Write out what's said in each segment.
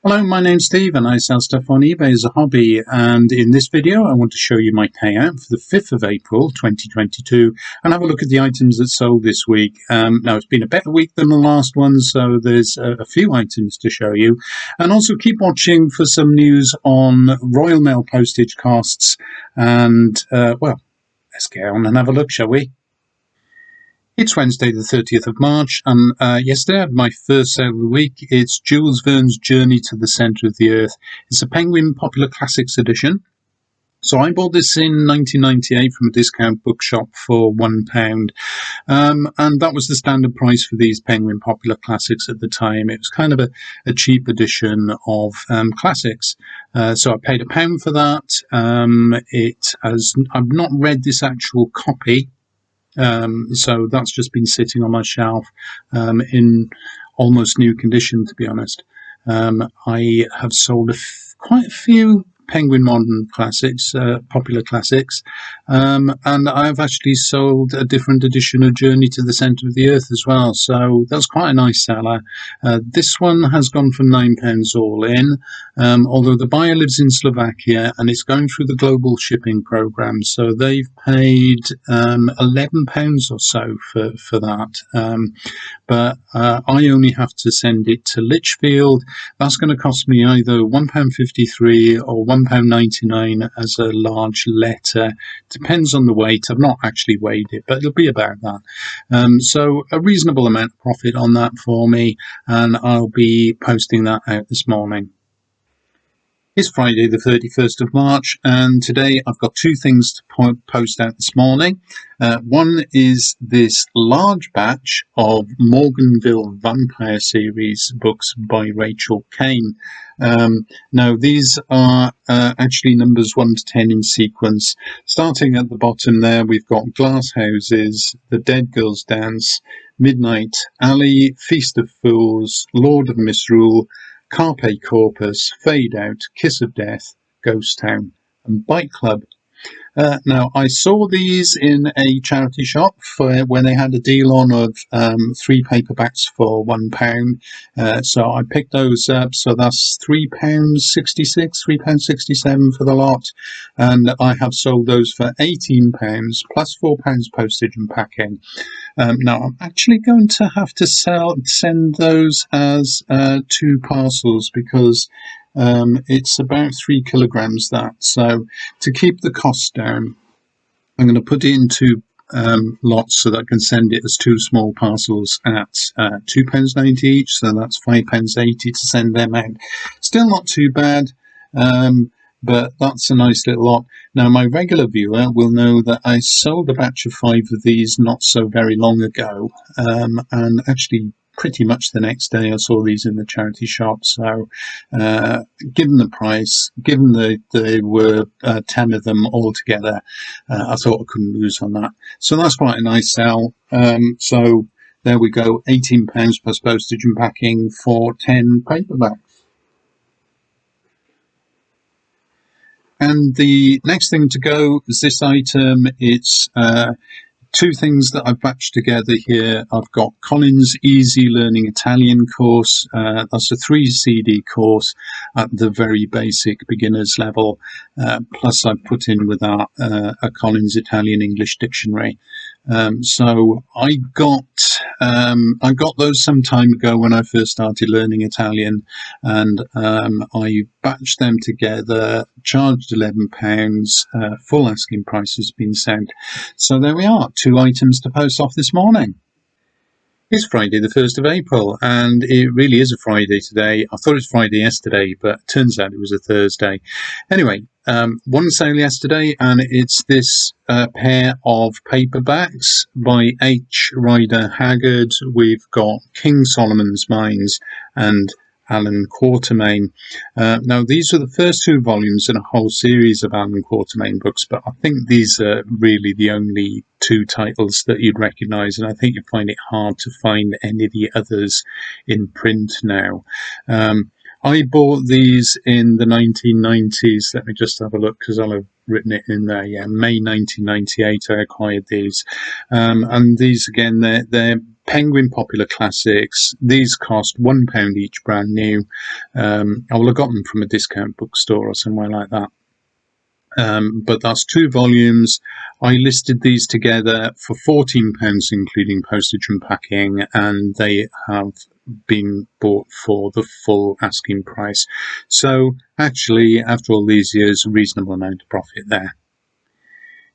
Hello, my name's Steve and I sell stuff on eBay as a hobby, and in this video I want to show you my payout for the 5th of April 2022 and have a look at the items that sold this week. Now it's been a better week than the last one, so there's a few items to show you, and also keep watching for some news on Royal Mail postage costs and well, let's get on and have a look, shall we? It's Wednesday the 30th of March, and yesterday I had my first sale of the week. It's Jules Verne's Journey to the Centre of the Earth. It's a Penguin Popular Classics edition. So I bought this in 1998 from a discount bookshop for £1. And that was the standard price for these Penguin Popular Classics at the time. It was kind of a cheap edition of classics. So I paid £1 for that. I've not read this actual copy. So that's just been sitting on my shelf in almost new condition, to be honest. I have sold quite a few Penguin Modern Classics, Popular Classics, and I've actually sold a different edition of Journey to the Centre of the Earth as well, so that's quite a nice seller. This one has gone for £9 all in, although the buyer lives in Slovakia and it's going through the global shipping programme, so they've paid £11 or so for that. But I only have to send it to Lichfield. That's going to cost me either £1.53 or £1.99 as a large letter. Depends on the weight. I've not actually weighed it, but it'll be about that. So a reasonable amount of profit on that for me, and I'll be posting that out this morning. It's Friday the 31st of March, and today I've got two things to post out this morning. One is this large batch of Morganville Vampire series books by Rachel Kane. Now these are actually numbers 1 to 10 in sequence. Starting at the bottom there, we've got Glass Houses, The Dead Girls Dance, Midnight Alley, Feast of Fools, Lord of Misrule, Carpe Corpus, Fade Out, Kiss of Death, Ghost Town, and Bike Club. Now, I saw these in a charity shop when they had a deal on of 3 paperbacks for £1. So I picked those up. So that's £3.66, £3.67 for the lot. And I have sold those for £18 plus £4 postage and packing. Now, I'm actually going to have to send those as 2 parcels because it's about 3 kilograms that. So to keep the cost down, I'm going to put it into lots so that I can send it as 2 small parcels at £2.90 each. So that's £5.80 to send them out. Still not too bad. But that's a nice little lot. Now, my regular viewer will know that I sold a batch of 5 of these not so very long ago, and actually pretty much the next day I saw these in the charity shop. So given the price, given there were 10 of them all together, I thought I couldn't lose on that. So that's quite a nice sell. So there we go, £18 plus postage and packing for 10 paperbacks. And the next thing to go is this item. It's 2 things that I've batched together here. I've got Colin's Easy Learning Italian course. That's a 3 CD course at the very basic beginners level. Plus I've put in with that a Colin's Italian English dictionary. So I got those some time ago when I first started learning Italian, and I batched them together, charged £11, full asking price has been sent. So there we are, 2 items to post off this morning. It's Friday the 1st of April, and it really is a Friday today. I thought it was Friday yesterday, but turns out it was a Thursday. Anyway, one sale yesterday, and it's this pair of paperbacks by H. Rider Haggard. We've got King Solomon's Mines and Alan Quatermain. Now, these are the first 2 volumes in a whole series of Alan Quatermain books, but I think these are really the only 2 titles that you'd recognise, and I think you'd find it hard to find any of the others in print now. I bought these in the 1990s. Let me just have a look because I'll have written it in there. Yeah, May 1998 I acquired these. And these, again, they're Penguin Popular Classics. These cost £1 each, brand new. I will have got them from a discount bookstore or somewhere like that. But that's 2 volumes. I listed these together for £14, including postage and packing, and they have been bought for the full asking price. So actually, after all these years, a reasonable amount of profit there.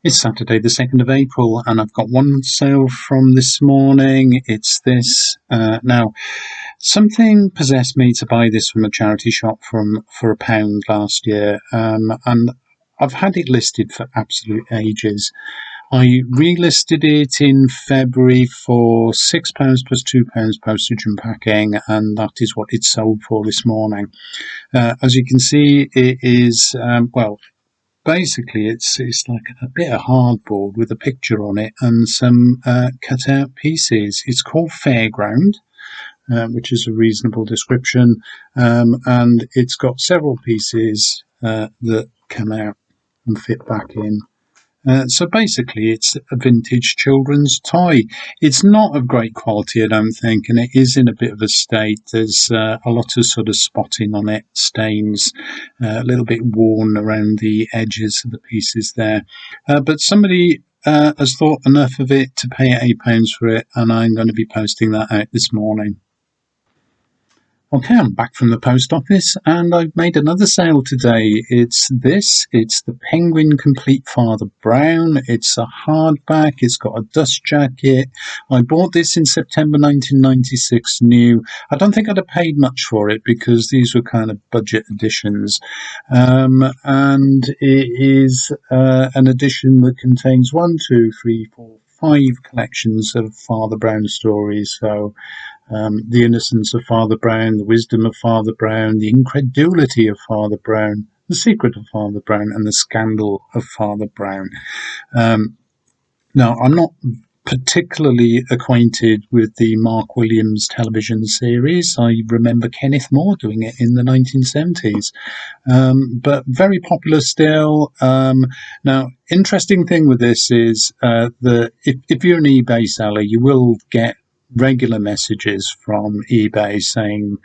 It's Saturday the 2nd of April, and I've got one sale from this morning. It's this. Now, something possessed me to buy this from a charity shop for £1 last year, and I've had it listed for absolute ages. I relisted it in February for £6 plus £2 postage and packing, and that is what it sold for this morning. As you can see, it is, basically it's like a bit of hardboard with a picture on it and some cut out pieces. It's called Fairground, which is a reasonable description, and it's got several pieces that come out and fit back in. So basically it's a vintage children's toy. It's not of great quality, I don't think, and it is in a bit of a state. There's a lot of sort of spotting on it, stains, a little bit worn around the edges of the pieces there. But somebody has thought enough of it to pay £8 for it, and I'm going to be posting that out this morning. Okay, I'm back from the post office, and I've made another sale today. It's the Penguin Complete Father Brown. It's a hardback, it's got a dust jacket. I bought this in September 1996 new. I don't think I'd have paid much for it because these were kind of budget editions. And it is an edition that contains 5 collections of Father Brown stories. So the innocence of Father Brown, the wisdom of Father Brown, the incredulity of Father Brown, the secret of Father Brown, and the scandal of Father Brown. Now, I'm not particularly acquainted with the Mark Williams television series. I remember Kenneth Moore doing it in the 1970s, but very popular still. Now, interesting thing with this is that if you're an eBay seller, you will get regular messages from eBay saying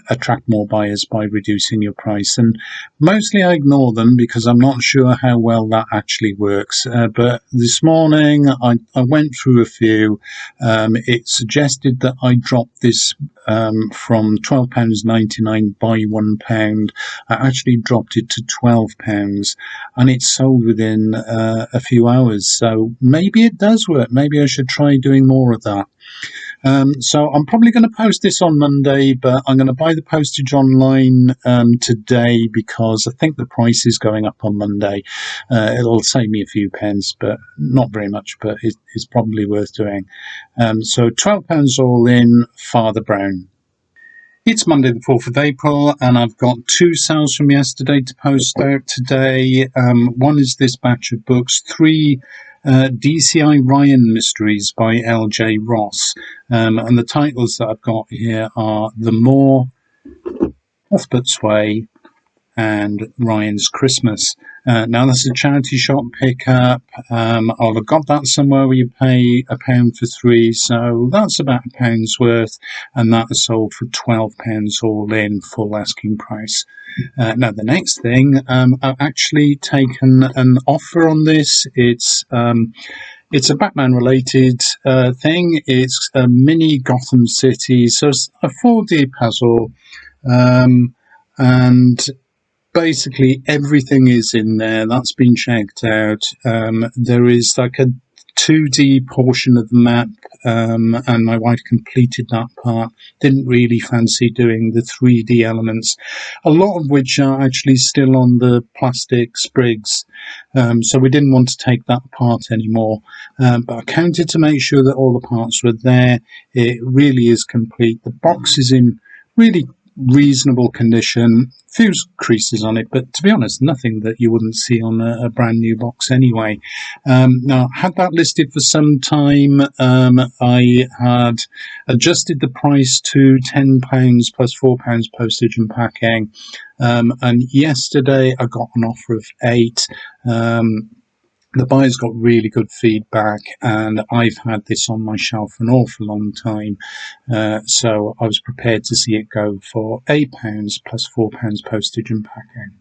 attract more buyers by reducing your price, and mostly I ignore them because I'm not sure how well that actually works, but this morning I went through a few. It suggested that I drop this from £12.99 by £1. I actually dropped it to £12, and it sold within a few hours, so maybe it does work. Maybe I should try doing more of that. So I'm probably going to post this on Monday, but I'm going to buy the postage online today because I think the price is going up on Monday. It'll save me a few pence, but not very much, but it's probably worth doing. So £12 all in, Father Brown. It's Monday the 4th of April, and I've got 2 sales from yesterday to post out today. One is this batch of books, 3 DCI Ryan Mysteries by L.J. Ross. And the titles that I've got here are The Moor, Cuthbert's Way, and Ryan's Christmas. Now, this is a charity shop pickup. I'll have got that somewhere where you pay £1 for 3, so that's about £1 worth, and that is sold for £12 all in, full asking price. Now, the next thing, I've actually taken an offer on this. It's a Batman-related thing. It's a mini Gotham City, so it's a 4D puzzle, and basically everything is in there. That's been checked out. There is like a 2D portion of the map, and my wife completed that part. Didn't really fancy doing the 3D elements, a lot of which are actually still on the plastic sprigs, so we didn't want to take that apart anymore, but I counted to make sure that all the parts were there. It really is complete. The box is in really reasonable condition, few creases on it, but to be honest, nothing that you wouldn't see on a brand new box anyway. Now, I had that listed for some time. I had adjusted the price to £10 plus £4 postage and packing, and yesterday I got an offer of 8. The buyers got really good feedback, and I've had this on my shelf an awful long time. So I was prepared to see it go for £8 plus £4 postage and packing.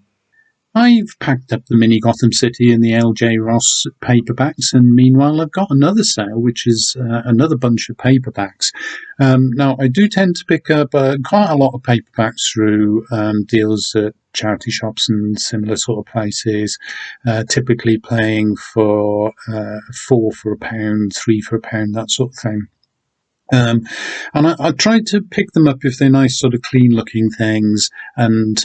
I've packed up the Mini Gotham City and the LJ Ross paperbacks, and meanwhile I've got another sale, which is another bunch of paperbacks. Now, I do tend to pick up quite a lot of paperbacks through deals at charity shops and similar sort of places, typically playing for £4 for a pound, £3 for a pound, that sort of thing. And I try to pick them up if they're nice, sort of clean-looking things, and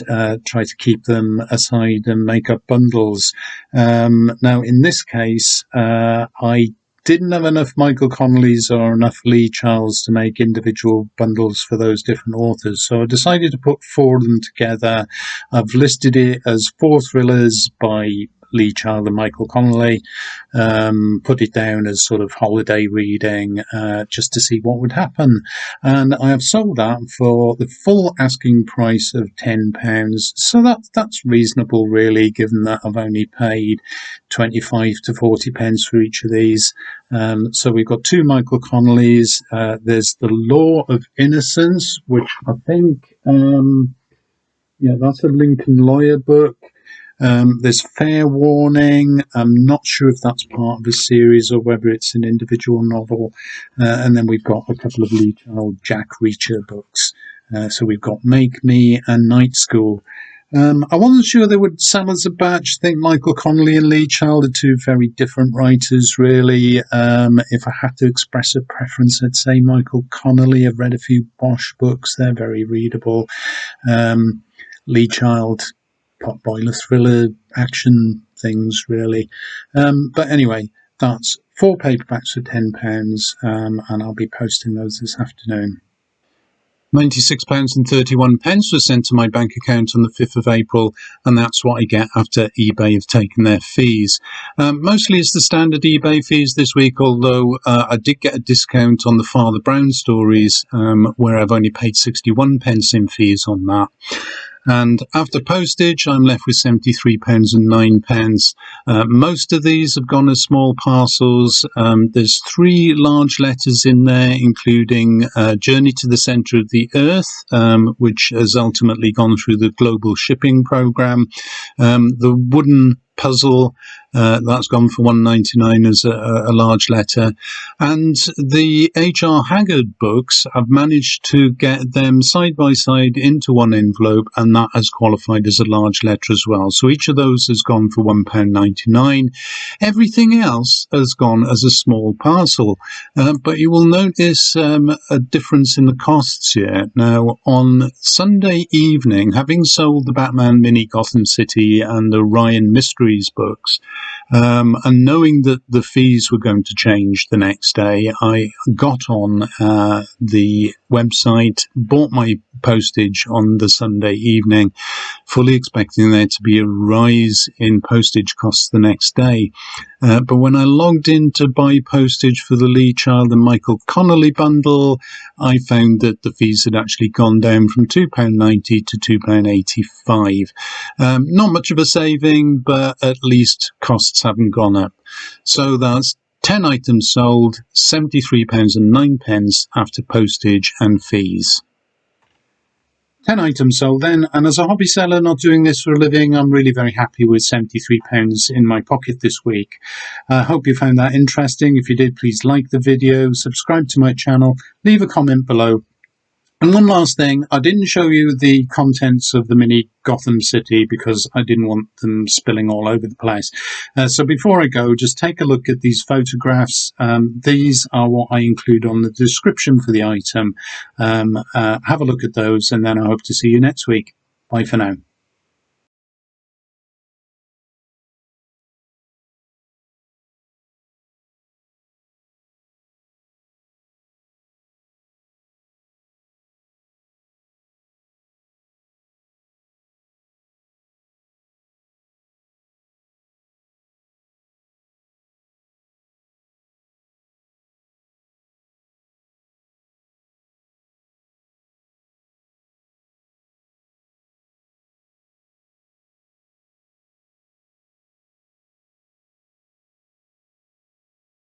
try to keep them aside and make up bundles. Now, in this case, I didn't have enough Michael Connellys or enough Lee Childs to make individual bundles for those different authors, so I decided to put 4 of them together. I've listed it as 4 thrillers by Lee Child and Michael Connelly, put it down as sort of holiday reading, just to see what would happen. And I have sold that for the full asking price of £10. So that's reasonable, really, given that I've only paid 25 to 40 pence for each of these. So we've got 2 Michael Connellys. There's The Law of Innocence, which I think, that's a Lincoln Lawyer book. There's Fair Warning. I'm not sure if that's part of a series or whether it's an individual novel. And then we've got a couple of Lee Child Jack Reacher books. So we've got Make Me and Night School. I wasn't sure they would sell as a batch. I think Michael Connelly and Lee Child are 2 very different writers, really. If I had to express a preference, I'd say Michael Connelly. I've read a few Bosch books. They're very readable. Lee Child, potboiler thriller action things, really. But anyway, that's 4 paperbacks for £10, and I'll be posting those this afternoon. £96.31 was sent to my bank account on the 5th of April, and that's what I get after eBay have taken their fees. Mostly it's the standard eBay fees this week, although I did get a discount on the Father Brown stories, where I've only paid 61p in fees on that. And after postage, I'm left with £73.09. Most of these have gone as small parcels. There's 3 large letters in there, including Journey to the Centre of the Earth, which has ultimately gone through the global shipping program. The wooden puzzle, that's gone for $1.99 as a large letter. And the H.R. Haggard books, I've managed to get them side by side into one envelope, and that has qualified as a large letter as well. So each of those has gone for £1.99. Everything else has gone as a small parcel. But you will notice a difference in the costs here. Now, on Sunday evening, having sold the Batman Mini Gotham City and the Ryan Mysteries books, and knowing that the fees were going to change the next day, I got on the website, bought my postage on the Sunday evening, fully expecting there to be a rise in postage costs the next day. But when I logged in to buy postage for the Lee Child and Michael Connelly bundle, I found that the fees had actually gone down from £2.90 to £2.85. Not much of a saving, but at least costs haven't gone up. So that's 10 items sold, £73.09 after postage and fees. 10 items sold then, and as a hobby seller not doing this for a living, I'm really very happy with £73 in my pocket this week. I hope you found that interesting. If you did, please like the video, subscribe to my channel, leave a comment below. And one last thing, I didn't show you the contents of the Mini Gotham City because I didn't want them spilling all over the place. So before I go, just take a look at these photographs. These are what I include on the description for the item. Have a look at those, and then I hope to see you next week. Bye for now.